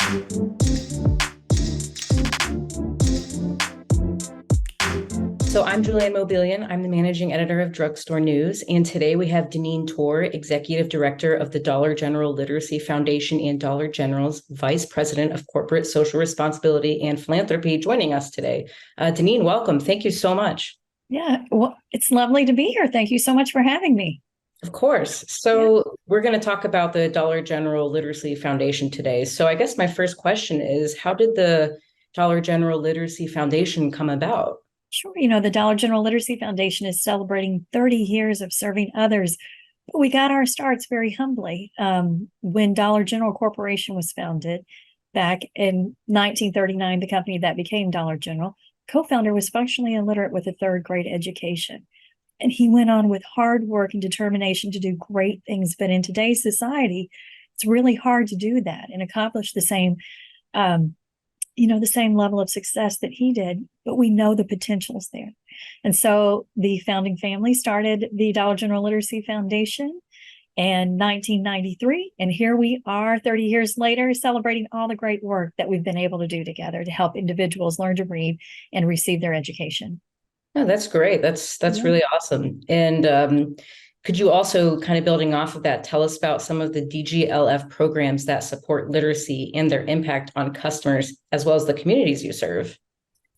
So I'm Julianne Mobilian. I'm the managing editor of Drugstore News. And today we have Denine Torr, executive director of the Dollar General Literacy Foundation and Dollar General's vice president of corporate social responsibility and philanthropy, joining us today. Denine, welcome. Thank you so much. Yeah, well, it's lovely to be here. Thank you so much for having me. Of course. So we're going to talk about the Dollar General Literacy Foundation today. So I guess my first question is, how did the Dollar General Literacy Foundation come about? Sure, the Dollar General Literacy Foundation is celebrating 30 years of serving others, but we got our starts very humbly. When Dollar General Corporation was founded back in 1939, the company that became Dollar General, co-founder was functionally illiterate with a third grade education. And he went on with hard work and determination to do great things. But in today's society, it's really hard to do that and accomplish the same the same level of success that he did, but we know the potential's there. And so the founding family started the Dollar General Literacy Foundation in 1993. And here we are 30 years later, celebrating all the great work that we've been able to do together to help individuals learn to read and receive their education. Oh, that's great. That's really awesome. And could you also, kind of building off of that, tell us about some of the DGLF programs that support literacy and their impact on customers, as well as the communities you serve?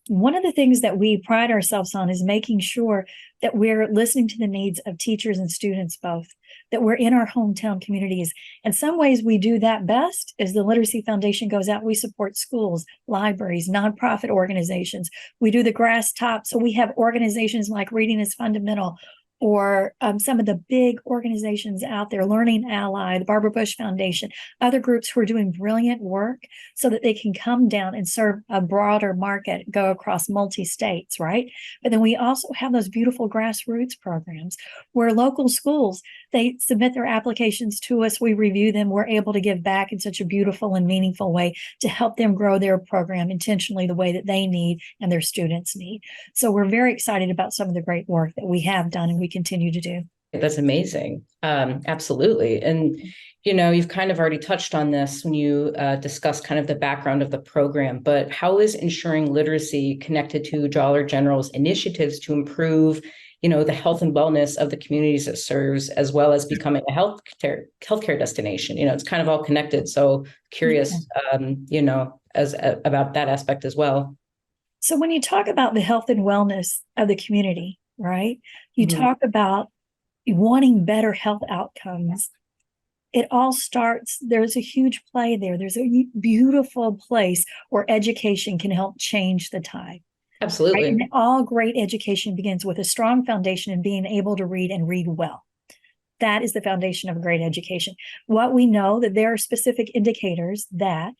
One of the things that we pride ourselves on is making sure that we're listening to the needs of teachers and students both, that we're in our hometown communities. In some ways, we do that best as the Literacy Foundation goes out. We support schools, libraries, nonprofit organizations. We do the grass top. So we have organizations like Reading is Fundamental, or some of the big organizations out there, Learning Ally, the Barbara Bush Foundation, other groups who are doing brilliant work so that they can come down and serve a broader market, go across multi-states, right? But then we also have those beautiful grassroots programs where local schools, they submit their applications to us, we review them, we're able to give back in such a beautiful and meaningful way to help them grow their program intentionally the way that they need and their students need. So we're very excited about some of the great work that we have done and we continue to do. That's amazing. Absolutely. And, you've kind of already touched on this when you discussed kind of the background of the program, but how is ensuring literacy connected to Dollar General's initiatives to improve, the health and wellness of the communities it serves, as well as becoming a healthcare destination? It's kind of all connected. So curious, about that aspect as well. So when you talk about the health and wellness of the community, right? You talk about wanting better health outcomes. It all starts, there's a huge play there. There's a beautiful place where education can help change the tide. Absolutely. Right? And all great education begins with a strong foundation and being able to read and read well. That is the foundation of a great education. What we know that there are specific indicators that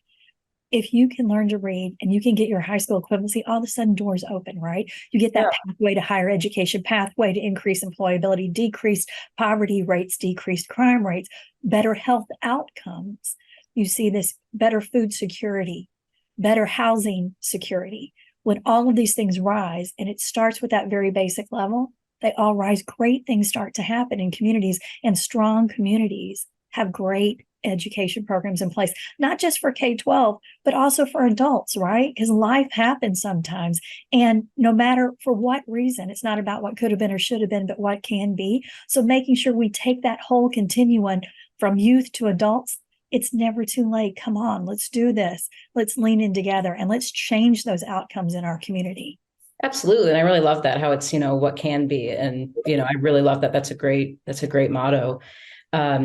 if you can learn to read and you can get your high school equivalency, all of a sudden doors open, right? You get that pathway to higher education, pathway to increase employability, decreased poverty rates, decreased crime rates, better health outcomes. You see this better food security, better housing security. When all of these things rise, and it starts with that very basic level, they all rise. Great things start to happen in communities, and strong communities have great education programs in place, not just for K-12, but also for adults, right? Because life happens sometimes. And no matter for what reason, it's not about what could have been or should have been, but what can be. So making sure we take that whole continuum from youth to adults, it's never too late. Come on, let's do this. Let's lean in together and let's change those outcomes in our community. Absolutely. And I really love that, how it's, what can be. And, I really love that. That's a great motto. Are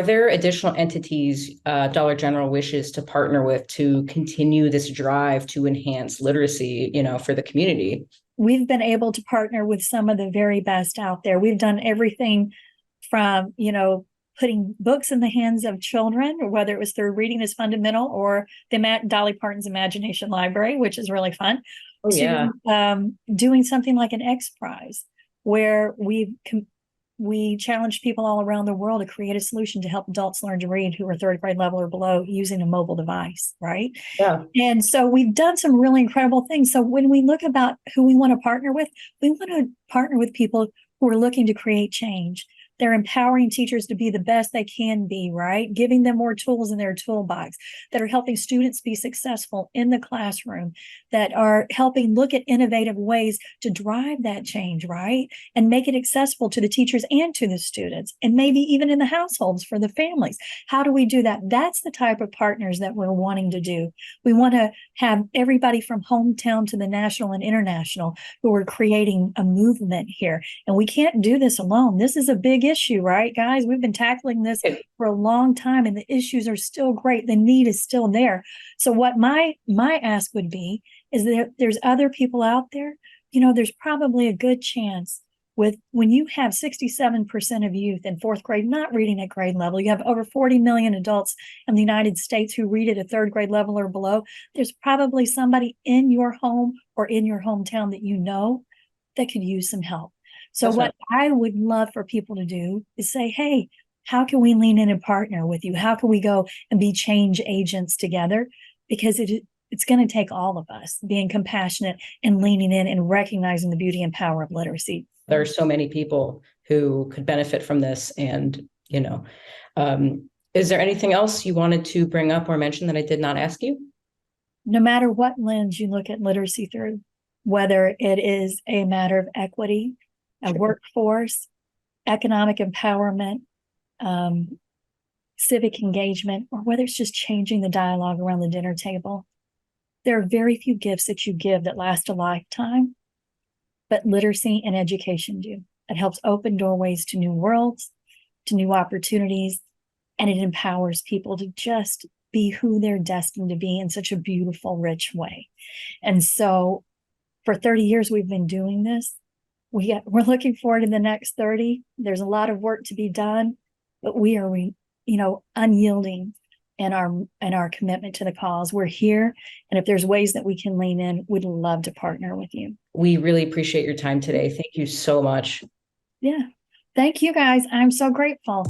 there additional entities Dollar General wishes to partner with to continue this drive to enhance literacy, for the community? We've been able to partner with some of the very best out there. We've done everything from, putting books in the hands of children, or whether it was through Reading is Fundamental or the Dolly Parton's Imagination Library, which is really fun, doing something like an X Prize, where we challenge people all around the world to create a solution to help adults learn to read who are third grade level or below using a mobile device, right? Yeah. And so we've done some really incredible things. So when we look about who we want to partner with, we want to partner with people who are looking to create change, They're empowering teachers to be the best they can be, right? Giving them more tools in their toolbox that are helping students be successful in the classroom, that are helping look at innovative ways to drive that change, right? And make it accessible to the teachers and to the students, and maybe even in the households for the families. How do we do that? That's the type of partners that we're wanting to do. We want to have everybody from hometown to the national and international who are creating a movement here. And we can't do this alone. This is a big issue, right, guys? We've been tackling this for a long time, and the issues are still great. The need is still there. So what my ask would be is that there's other people out there. There's probably a good chance when you have 67% of youth in fourth grade not reading at grade level, you have over 40 million adults in the United States who read at a third grade level or below. There's probably somebody in your home or in your hometown that could use some help. So what I would love for people to do is say, hey, how can we lean in and partner with you? How can we go and be change agents together? Because it's going to take all of us being compassionate and leaning in and recognizing the beauty and power of literacy. There are so many people who could benefit from this. And, is there anything else you wanted to bring up or mention that I did not ask you? No matter what lens you look at literacy through, whether it is a matter of equity, a workforce, economic empowerment, civic engagement, or whether it's just changing the dialogue around the dinner table, there are very few gifts that you give that last a lifetime, but literacy and education do. It helps open doorways to new worlds, to new opportunities, and it empowers people to just be who they're destined to be in such a beautiful, rich way. And so for 30 years, we've been doing this. We're looking forward to the next 30. There's a lot of work to be done, but we are, unyielding in our commitment to the cause. We're here. And if there's ways that we can lean in, we'd love to partner with you. We really appreciate your time today. Thank you so much. Yeah. Thank you, guys. I'm so grateful.